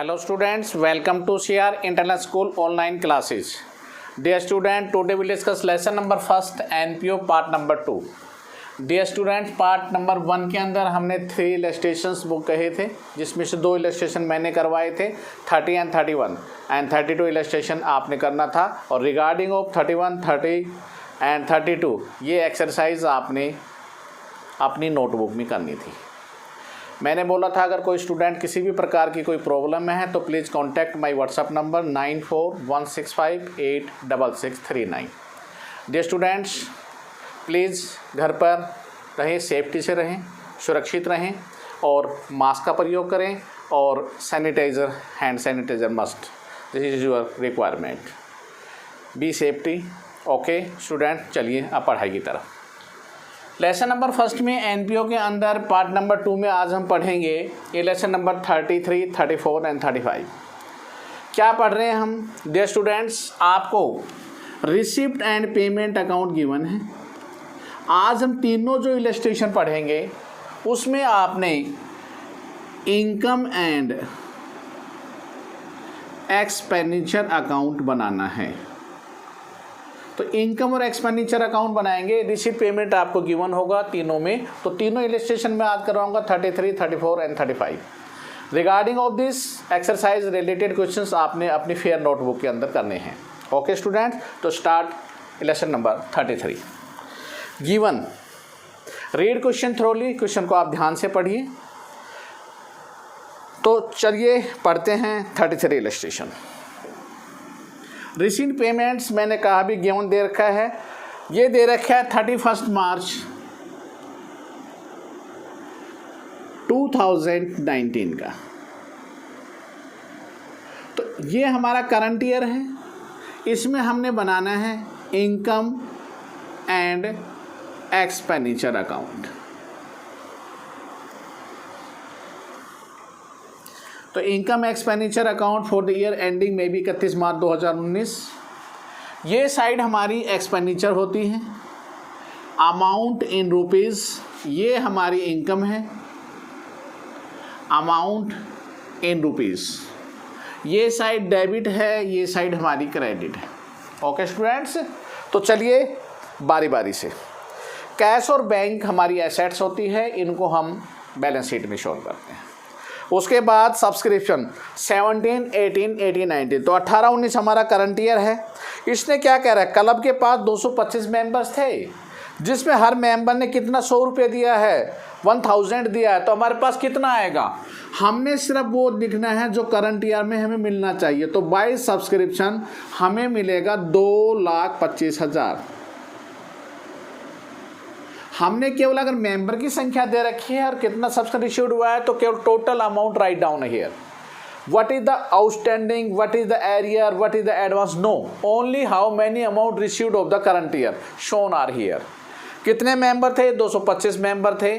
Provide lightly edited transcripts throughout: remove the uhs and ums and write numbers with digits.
Hello students, welcome to CR Internal School online classes. Dear student, today we discuss lesson number first NPO part number 2. Dear student, part number 1 के अंदर हमने 3 illustrations book कहे थे, जिसमें से 2 illustration मैंने करवाए थे 30 एंड 31 एंड 32 इलस्ट्रेशन आपने करना था। और रिगार्डिंग ऑफ 31, 30 एंड 32 ये एक्सरसाइज आपने अपनी नोटबुक में करनी थी। मैंने बोला था अगर कोई स्टूडेंट किसी भी प्रकार की कोई प्रॉब्लम में है तो please contact my WhatsApp number 9416586639। Dear students, please घर पर रहें, सेफ्टी से रहें, सुरक्षित रहें और मास्क का प्रयोग करें और sanitiser, hand sanitiser must, this is your requirement. Be safety. Okay student, चलिए अब पढ़ाई की तरफ। लेसन नंबर फर्स्ट में एनपीओ के अंदर पार्ट नंबर 2 में आज हम पढ़ेंगे ये लेसन नंबर 33, 34 एंड 35। क्या पढ़ रहे हैं हम? डियर स्टूडेंट्स, आपको receipt and payment account given है। आज हम तीनों जो इलस्ट्रेशन पढ़ेंगे उसमें आपने इनकम एंड एक्सपेंडिचर अकाउंट बनाना है। तो इनकम और एक्सपेंडिचर अकाउंट बनाएंगे। रिसिप्ट पेमेंट आपको गिवन होगा तीनों में, तो तीनों इलस्ट्रेशन में आज करवाऊंगा 33, 34 and 35। Regarding of this exercise related questions आपने अपनी फेयर नोटबुक के अंदर करने हैं। ओके स्टूडेंट, तो start lesson number 33। Given, read question thoroughly, question को आप ध्यान से पढ़िए। तो चलिए पढ़ते हैं 33 इलस्ट्रेशन। रिसीट पेमेंट्स मैंने कहा भी गिवन दे रखा है, ये दे रखा है 31 मार्च 2019 का। तो ये हमारा करंट ईयर है, इसमें हमने बनाना है इनकम एंड एक्सपेंडिचर अकाउंट। तो income expenditure account for the year ending में भी 31 मार्च 2019। ये साइड हमारी एक्सपेंडिचर होती है। अमाउंट इन रुपीज़ ये हमारी इनकम है, अमाउंट इन रुपीज़ ये साइड डेबिट है, ये साइड हमारी क्रेडिट है। ओके स्टूडेंट्स, तो चलिए बारी बारी से। कैश और बैंक हमारी एसेट्स होती है, इनको हम बैलेंस शीट में शो करते हैं। उसके बाद सब्सक्रिप्शन 17, 18, 18, 19, तो 18, 19 हमारा करंट ईयर है। इसने क्या कह रहा है, क्लब के पास 225 मेंबर्स थे, जिसमें हर मेंबर ने कितना 100 रुपये दिया है, 1000 दिया है। तो हमारे पास कितना आएगा, हमने सिर्फ वो लिखना है जो करंट ईयर में हमें मिलना चाहिए। तो बाय सब्सक्रिप्शन हमें मिलेगा 2,25,000। हमने केवल अगर मेंबर की संख्या दे रखी है और कितना सब्सक्रिप्शन इश्यूड हुआ है तो केवल total amount write down here. What is the outstanding, what is the arrear, what is the advance, no, only how many amount received of the current year shown are here. कितने member थे? 225 member थे।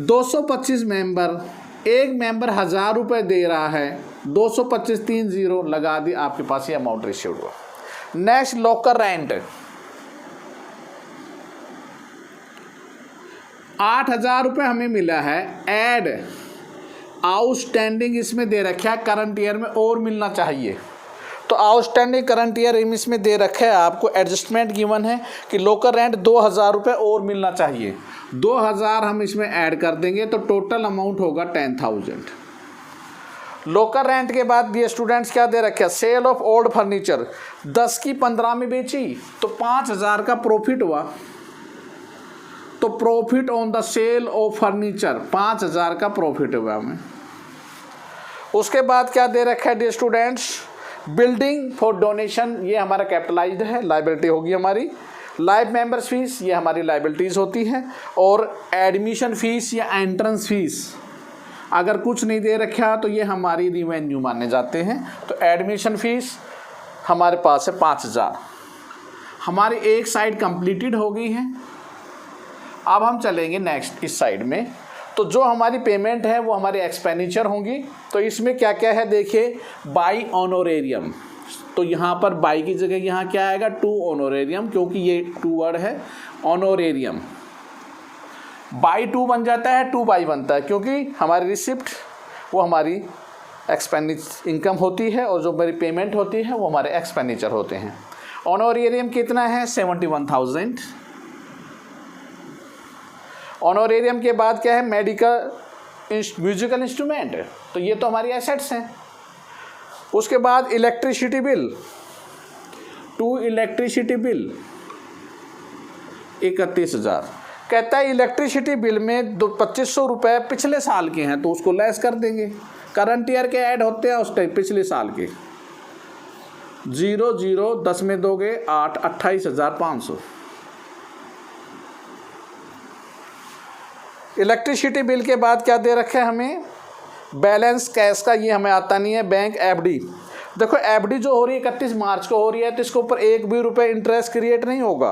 225 member, एक member 1000 रुपये दे रहा है, 225 3 0 लगा दी, आपके पास ये अमाउंट रिसीव्ड हुआ। नेक्स्ट लॉकर रेंट 8,000 रुपये हमें मिला है। ऐड आउटस्टैंडिंग इसमें दे रखा है, करंट ईयर में और मिलना चाहिए। तो आउटस्टैंडिंग करंट ईयर इसमें दे रखा है, आपको एडजस्टमेंट गिवन है कि लोकल रेंट 2,000 रुपये और मिलना चाहिए। 2,000 हम इसमें ऐड कर देंगे तो टोटल अमाउंट होगा 10,000। लोकल रेंट के बाद ये स्टूडेंट्स क्या दे रखे हैं, सेल ऑफ ओल्ड फर्नीचर 10 की 15 में बेची तो 5,000 का प्रॉफिट हुआ। तो profit on the sale of furniture 5,000 का प्रॉफिट हुआ हमें। उसके बाद क्या दे रखा है dear students, building for donation ये हमारा कैपिटलाइज्ड है, लाइबिलिटी होगी हमारी। लाइफ मेंबर्स फीस ये हमारी लाइबिलिटीज़ होती हैं। और एडमिशन फीस या एंट्रेंस फीस अगर कुछ नहीं दे रखा तो ये हमारी रिवेन्यू माने जाते हैं। तो एडमिशन फीस हमारे पास है 5,000। हमारी एक साइड कंप्लीटेड हो गई है। अब हम चलेंगे नेक्स्ट इस साइड में। तो जो हमारी पेमेंट है वो हमारी एक्सपेंडिचर होंगी। तो इसमें क्या क्या है देखिए, बाई ऑनोरेरियम। तो यहाँ पर बाई की जगह यहाँ क्या आएगा, टू ऑनोरेरियम, क्योंकि ये 2 वर्ड है ऑनोरेरियम। बाई 2 बन जाता है, 2 बाई बनता है, क्योंकि हमारी रिसिप्ट वो हमारी इनकम होती है और जो मेरी पेमेंट होती है वो हमारे एक्सपेंडिचर होते हैं। ऑनोरेरियम कितना है? 71,000। ऑनोरेरियम के बाद क्या है? मेडिकल म्यूजिकल इंस्ट्रूमेंट, तो ये तो हमारी एसेट्स हैं। उसके बाद इलेक्ट्रिसिटी बिल, 2 इलेक्ट्रिसिटी बिल 31,000। कहता है इलेक्ट्रिसिटी बिल में 2500 रुपये पिछले साल के हैं तो उसको लेस कर देंगे, करंट ईयर के ऐड होते हैं उस टाइम पिछले साल के। 0 0 10 में दोगे 8, 28,500। इलेक्ट्रिसिटी बिल के बाद क्या दे रखे हैं हमें? बैलेंस कैश का, ये हमें आता नहीं है। बैंक एफडी, देखो एफडी जो हो रही है 31 मार्च को हो रही है तो इसके ऊपर 1 भी रुपये इंटरेस्ट क्रिएट नहीं होगा।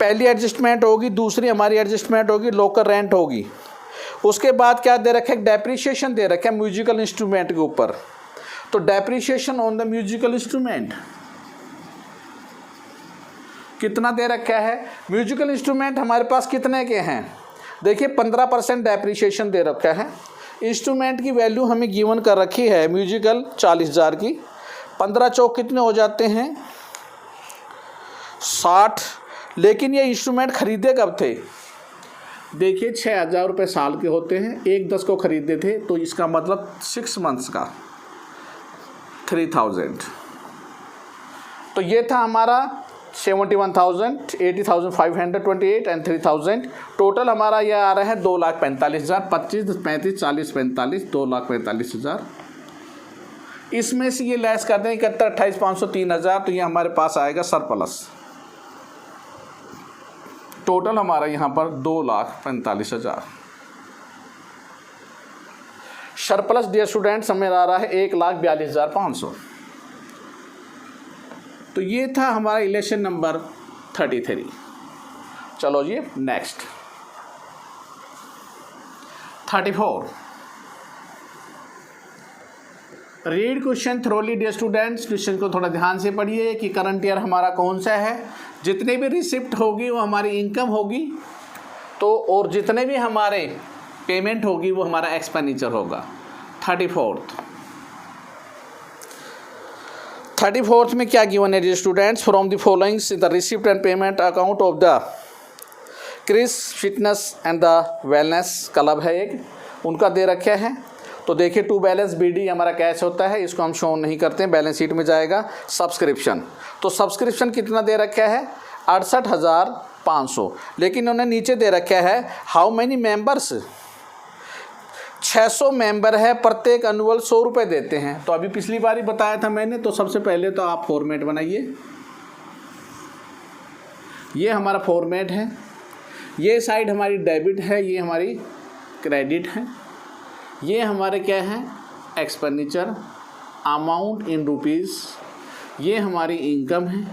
पहली एडजस्टमेंट होगी, दूसरी हमारी एडजस्टमेंट होगी लोकल रेंट होगी। उसके बाद क्या दे रखे? डेप्रीशिएशन दे रखे म्यूजिकल इंस्ट्रूमेंट के ऊपर, तो depreciation on the musical instrument कितना दे रखा है? म्यूजिकल इंस्ट्रूमेंट हमारे पास कितने के हैं? देखिए 15% डेप्रीशिएशन दे रखा है। इंस्ट्रूमेंट की वैल्यू हमें गिवन कर रखी है म्यूजिकल 40,000 की। 15 चौक कितने हो जाते हैं? 60। लेकिन ये इंस्ट्रूमेंट खरीदे कब थे? देखिए 6,000 रुपये साल के होते हैं, 1/10 को खरीदे थे तो इसका मतलब 6 मंथ्स का 3,000। तो ये था हमारा 71,000, 80,528 एंड 3,000। टोटल हमारा ये आ रहा है 2,45,000। 25, 35, 40, 45, 2,45,000। इसमें से ये लेस कर दें 71, 28, 500, 3,000, तो ये हमारे पास आएगा सरप्लस। टोटल हमारा यहाँ पर 2,45,000 सरप्लस डियर स्टूडेंट्स हमें आ रहा है 1,42,500। तो ये था हमारा इलेक्शन नंबर 33। चलो जी next 34। Read question thoroughly dear students. Question को थोड़ा ध्यान से पढ़िए कि करंट ईयर हमारा कौन सा है। जितने भी रिसिप्ट होगी वो हमारी इनकम होगी, तो और जितने भी हमारे पेमेंट होगी वो हमारा एक्सपेंडिचर होगा। 34th में क्या गिवन है dear students? From the followings the receipt and payment account of the Chris fitness and the wellness club है एक, उनका दे रखे हैं। तो देखिए टू बैलेंस BD हमारा कैश होता है, इसको हम शो नहीं करते हैं, बैलेंस शीट में जाएगा। सब्सक्रिप्शन, तो सब्सक्रिप्शन कितना दे रखा है? 68,500। लेकिन उन्होंने नीचे दे रखा है हाउ मैनी मेंबर्स, 600 मेंबर है, प्रत्येक एनुअल 100 रुपये देते हैं। तो अभी पिछली बार ही बताया था मैंने, तो सबसे पहले तो आप फॉर्मेट बनाइए। ये हमारा फॉर्मेट है, ये साइड हमारी डेबिट है, ये हमारी क्रेडिट है, ये हमारे क्या है एक्सपेंडिचर अमाउंट इन रुपीज़, ये हमारी इनकम है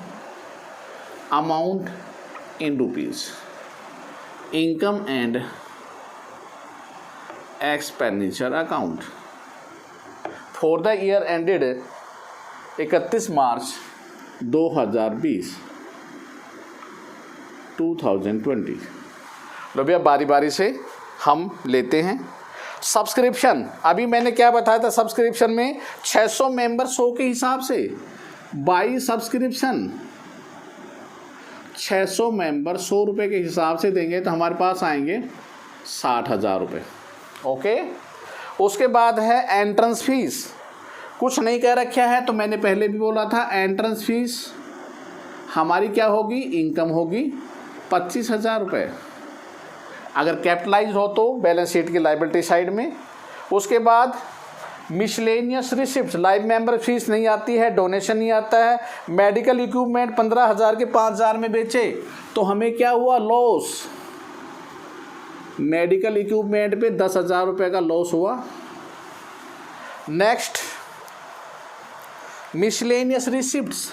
amount in rupees, income and expenditure account for the year ended 31 मार्च 2020। लो भैया बारी बारी से हम लेते हैं। सब्सक्रिप्शन, अभी मैंने क्या बताया था? सब्सक्रिप्शन में 600 मेंबर 100 के हिसाब से बाई सब्सक्रिप्शन 600 मेंबर 100 रुपये के हिसाब से देंगे तो हमारे पास आएंगे 60,000 रुपये। ओके। उसके बाद है एंट्रेंस फीस, कुछ नहीं कह रखा है तो मैंने पहले भी बोला था एंट्रेंस फीस हमारी क्या होगी? इनकम होगी 25,000 रुपये, अगर कैपिटलाइज हो तो बैलेंस शीट की लाइबिलिटी साइड में। उसके बाद miscellaneous receipt, live member fees नहीं आती है, डोनेशन नहीं आता है। मेडिकल इक्विपमेंट 15,000 के 5,000 में बेचे तो हमें क्या हुआ? लॉस। मेडिकल इक्विपमेंट पे 10,000 रुपये का लॉस हुआ। नेक्स्ट मिसलेनियस रिसिप्ट्स,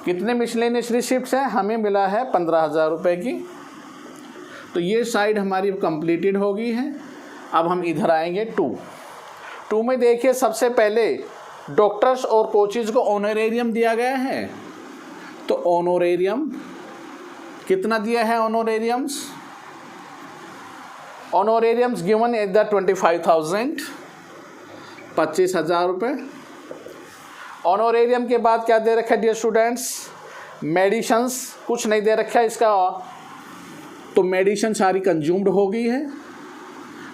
कितने मिसलेनियस रिसिप्ट्स हैं? हमें मिला है 15,000 रुपये की। तो ये साइड हमारी कंप्लीटेड हो गई है। अब हम इधर आएंगे 2 में देखिए सबसे पहले डॉक्टर्स और कोचेज को ऑनरेरियम दिया गया है, तो ऑनरेरियम कितना दिया है? ऑनरेरियम्स ऑनोरेरियम्स गिवन इज द 25,000, 25,000 रुपये। ऑनोरेरियम के बाद क्या दे रखा है डियर स्टूडेंट्स? मेडिशंस कुछ नहीं दे रखा है इसका, तो मेडिशन सारी कंज्यूम्ड हो गई है।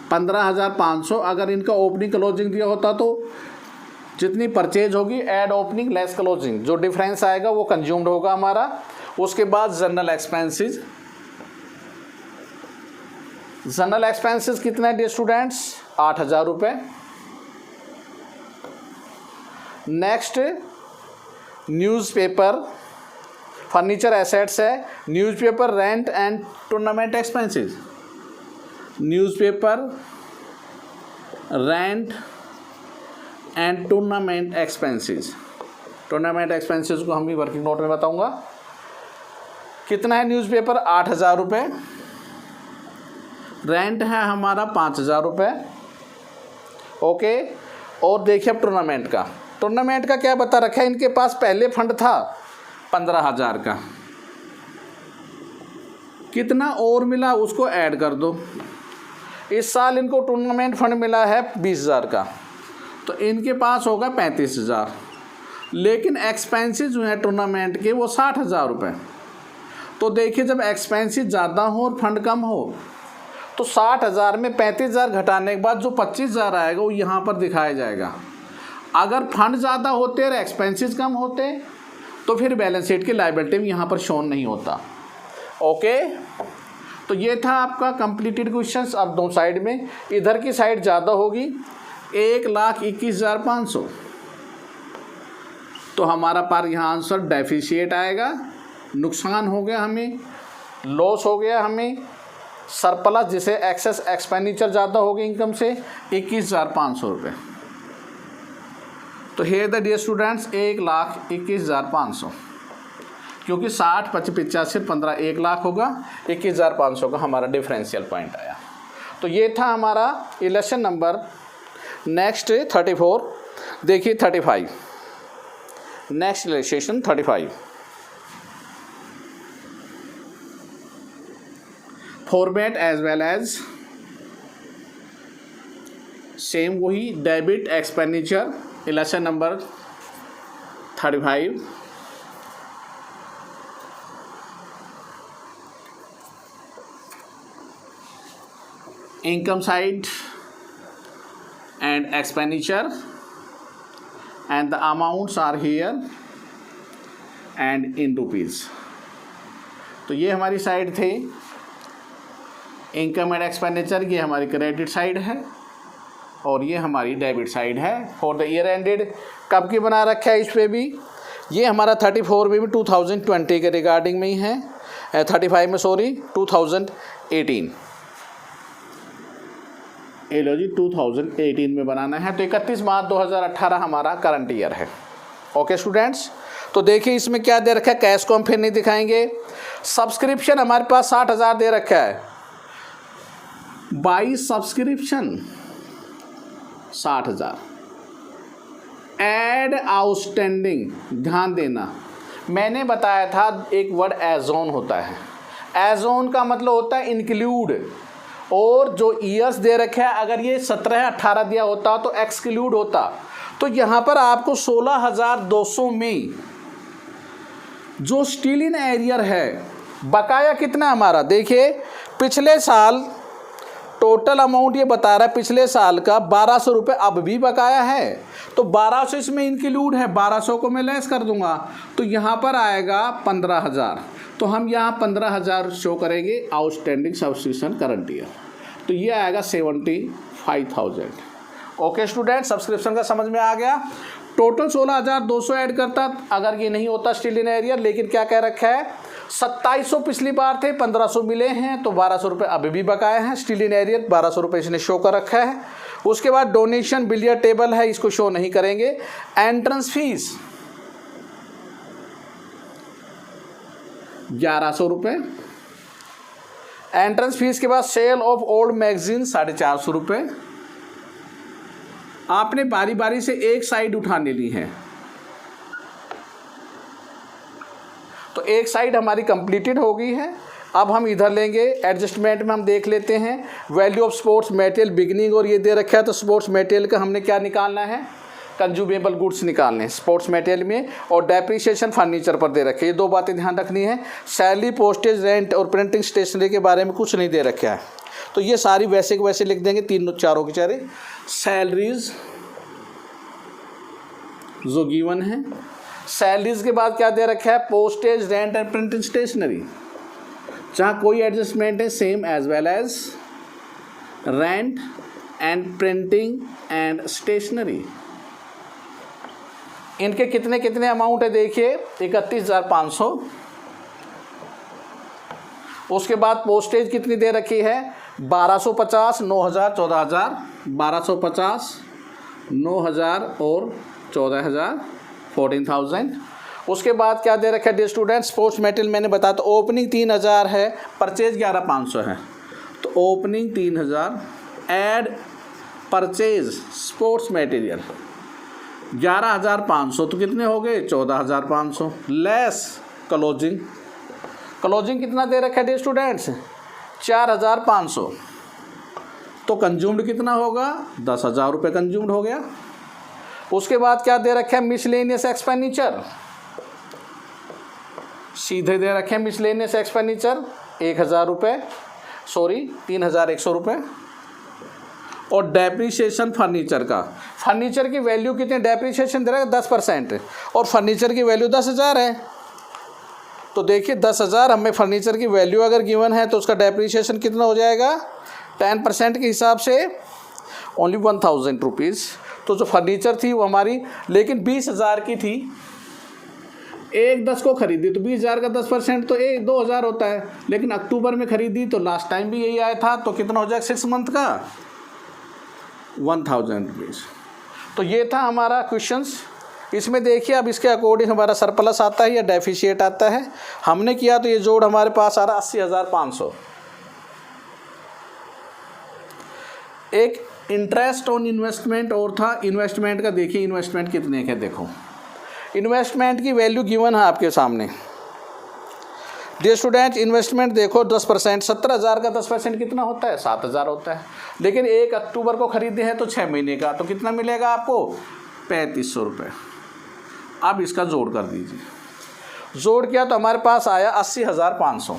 15,500 अगर इनका ओपनिंग क्लोजिंग दिया होता तो जितनी परचेज होगी एड ओपनिंग लेस क्लोजिंग, जो डिफरेंस आएगा वो कंज्यूम्ड होगा हमारा। उसके बाद जनरल एक्सपेंसेस, जनरल एक्सपेंसेस कितना है डियर स्टूडेंट्स? 8,000 रुपये। नेक्स्ट न्यूज़पेपर फर्नीचर एसेट्स है, newspaper rent and tournament expenses, newspaper rent and tournament expenses. Tournament expenses को हम भी वर्किंग नोट में बताऊंगा। कितना है न्यूज़पेपर? 8,000 रुपये। रेंट है हमारा 5,000 रुपये। ओके, और देखिए अब टूर्नामेंट का, टूर्नामेंट का क्या बता रखा है इनके पास? पहले फंड था 15,000 का, कितना और मिला उसको ऐड कर दो। इस साल इनको टूर्नामेंट फंड मिला है 20,000 का, तो इनके पास होगा 35,000, लेकिन एक्सपेंसेस जो है टूर्नामेंट के वो 60,000 रुपये। तो देखिए जब एक्सपेंसेस ज़्यादा हो और फंड कम हो तो 60,000 में 35,000 घटाने के बाद जो 25,000 आएगा वो यहाँ पर दिखाया जाएगा। अगर फंड ज़्यादा होते और एक्सपेंसेस कम होते तो फिर बैलेंस शीट की लायबिलिटी में यहाँ पर शोन नहीं होता। ओके, तो ये था आपका कंप्लीटेड क्वेश्चंस। अब दो साइड में, इधर की साइड ज़्यादा होगी 1,21,500, तो हमारा पार यहाँ आंसर डेफिशिएट आएगा, नुकसान हो गया हमें, लॉस हो गया हमें, सरप्लस जिसे एक्सेस एक्सपेंडिचर ज़्यादा हो गई इनकम से 21,500 रुपये। तो हेयर द डियर स्टूडेंट्स 1,21,500, क्योंकि 60, 85, 15 1 लाख होगा, 21,500 का हमारा डिफरेंशियल पॉइंट आया। तो ये था हमारा इलेक्शन नंबर। नेक्स्ट 34 देखिए 35, next election 35। Format as well as same वही, debit expenditure, election number 35। income side and expenditure, and the amounts are here and in rupees। तो ये हमारी साइड थी इनकम एंड एक्सपेंडिचर, ये हमारी क्रेडिट साइड है और ये हमारी डेबिट साइड है। फॉर द ईयर एंडेड कब की बना रखा है इस पर भी, ये हमारा 34 में भी 2020 के रिगार्डिंग में ही है, 35 में सॉरी 2018, ये लो जी 2018 में बनाना है। तो 31 मार्च 2018 हमारा करंट ईयर है। ओके स्टूडेंट्स, तो देखिए इसमें क्या दे रखा है, कैश को हम फिर नहीं दिखाएंगे। सब्सक्रिप्शन हमारे पास 60,000 दे रखा है, बाई सब्सक्रिप्शन 60,000। एड आउटस्टैंडिंग, ध्यान देना मैंने बताया था एक वर्ड एजोन होता है, एजोन का मतलब होता है इंक्लूड, और जो ईयर्स दे रखे हैं अगर ये 17-18 दिया होता तो एक्सक्लूड होता। तो यहाँ पर आपको 16,200 में जो स्टिल इन एरियर है, बकाया कितना हमारा देखिए, पिछले साल टोटल अमाउंट ये बता रहा है पिछले साल का 1,200 रुपये अब भी बकाया है, तो 1,200 इसमें इंक्लूड है, 1,200 को मैं लेस कर दूंगा तो यहाँ पर आएगा 15,000। तो हम यहाँ 15,000 शो करेंगे आउटस्टैंडिंग सब्सक्रिप्शन करंट ईयर, तो ये आएगा 75,000। ओके स्टूडेंट, सब्सक्रिप्शन का समझ में आ गया। टोटल 16,200 ऐड करता अगर ये नहीं होता स्टिल इन एरियर, लेकिन क्या कह रखा है 2700 पिछली बार थे, 1,500 मिले हैं, तो 1,200 रुपये अभी भी बकाए हैं। स्टिल इन एरियर 1,200 रुपये इसने शो कर रखा है। उसके बाद डोनेशन बिलियर टेबल है, इसको शो नहीं करेंगे। एंट्रेंस फीस 1,100 रुपये। एंट्रेंस फीस के बाद सेल ऑफ ओल्ड मैगजीन 450 रुपये। आपने बारी बारी से एक साइड उठाने ली है, तो एक साइड हमारी कंप्लीटेड हो गई है। अब हम इधर लेंगे एडजस्टमेंट में, हम देख लेते हैं value of sports material beginning, और ये दे रखा है तो स्पोर्ट्स मटेरियल का हमने क्या निकालना है, कंज्यूमेबल गुड्स निकालने हैं स्पोर्ट्स मटेरियल में, और डेप्रिसिएशन फर्नीचर पर दे रखे। ये दो बातें ध्यान रखनी है। सैलरी, पोस्टेज, रेंट और प्रिंटिंग स्टेशनरी के बारे में कुछ नहीं दे रखा है, तो ये सारी वैसे के वैसे लिख देंगे, तीनों चारों के चारे। सैलरीज जो गिवन है, सैलरीज के बाद क्या दे रखा है, postage, rent and printing stationery, जहाँ कोई एडजस्टमेंट है same as well as rent and printing and stationery. इनके कितने कितने अमाउंट है देखिए, 31,500। उसके बाद पोस्टेज कितनी दे रखी है, 1250, 9,000, 14,000, 1250, 9,000 और 14,000, 14,000। उसके बाद क्या दे रखा है डियर स्टूडेंट, स्पोर्ट्स मटेरियल मैंने बताया, तो ओपनिंग 3,000 है, परचेज 11,500 है, तो opening 3,000 add purchase sports material 11,500, तो कितने हो गए 14,500, लेस क्लोजिंग। क्लोजिंग कितना दे रखा है डियर स्टूडेंट्स, 4,500, तो कंज्यूम्ड कितना होगा, 10,000 रुपये कंज्यूम्ड हो गया। उसके बाद क्या दे रखा है, मिसलेनियस एक्सपेंडिचर, सीधे दे रखे हैं मिसलेनियस एक्सपेंडिचर 1,000 रुपये, सॉरी 3,100 रुपये। और डेप्रीशिएशन फर्नीचर का, फर्नीचर की वैल्यू कितनी, डेप्रीशिएशन दे रहा है 10%, और फर्नीचर की वैल्यू 10,000 है, तो देखिए 10,000 हमें फर्नीचर की वैल्यू अगर गिवन है तो उसका डेप्रीशिएशन कितना हो जाएगा, 10% के हिसाब से ओनली 1,000 रुपीज़। तो जो फर्नीचर थी वो हमारी लेकिन 20,000 की थी, 1/10 को खरीदी तो 20,000 का 10% तो 2,000 होता है, लेकिन अक्टूबर में खरीदी तो लास्ट टाइम भी यही आया था, तो कितना हो जाएगा 6 मंथ का 1,000 रुपीज़। तो ये था हमारा क्वेश्चंस। इसमें देखिए अब इसके अकॉर्डिंग हमारा सरप्लस आता है या डेफिशिएट आता है। हमने किया तो ये जोड़ हमारे पास आ रहा 80,500। एक इंटरेस्ट ऑन इन्वेस्टमेंट और था, इन्वेस्टमेंट का देखिए इन्वेस्टमेंट कितने के, देखो इन्वेस्टमेंट की वैल्यू गिवन है आपके सामने डियर स्टूडेंट। इन्वेस्टमेंट देखो 10%, 17,000 का 10% कितना होता है, 7,000 होता है, लेकिन 1 अक्टूबर को खरीदे हैं तो 6 महीने का, तो कितना मिलेगा आपको 3,500 रुपये। अब इसका जोड़ कर दीजिए, जोड़ किया तो हमारे पास आया 80,500।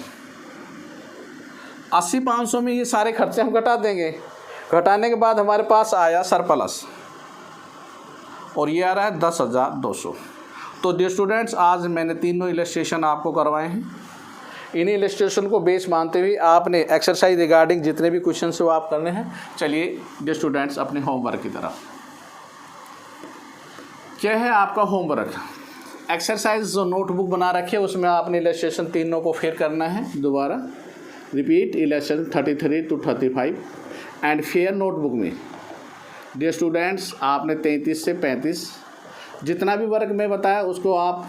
80,500 में ये सारे खर्चे हम घटा देंगे, घटाने के बाद हमारे पास आया सरप्लस, और ये आ रहा है 10,200। तो डियर स्टूडेंट्स आज मैंने तीनों इलस्ट्रेशन आपको करवाए हैं। इन्हीं इलस्ट्रेशन को बेस मानते हुए आपने एक्सरसाइज रिगार्डिंग जितने भी क्वेश्चन वो आप करने हैं। चलिए डियर स्टूडेंट्स अपने होमवर्क की तरफ। क्या है आपका होमवर्क, एक्सरसाइज जो नोटबुक बना रखी है उसमें आपने इलस्ट्रेशन तीनों को फिर करना है दोबारा, repeat illustration 33 to 35 and fair notebook में डियर स्टूडेंट्स आपने 33 से 35 जितना भी वर्क मैं बताया उसको आप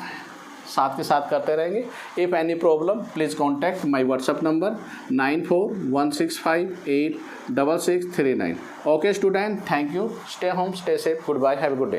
साथ के साथ करते रहेंगे। If any problem please contact my WhatsApp number 9416586639। Okay student, thank you, stay home, stay safe, goodbye, have a good day.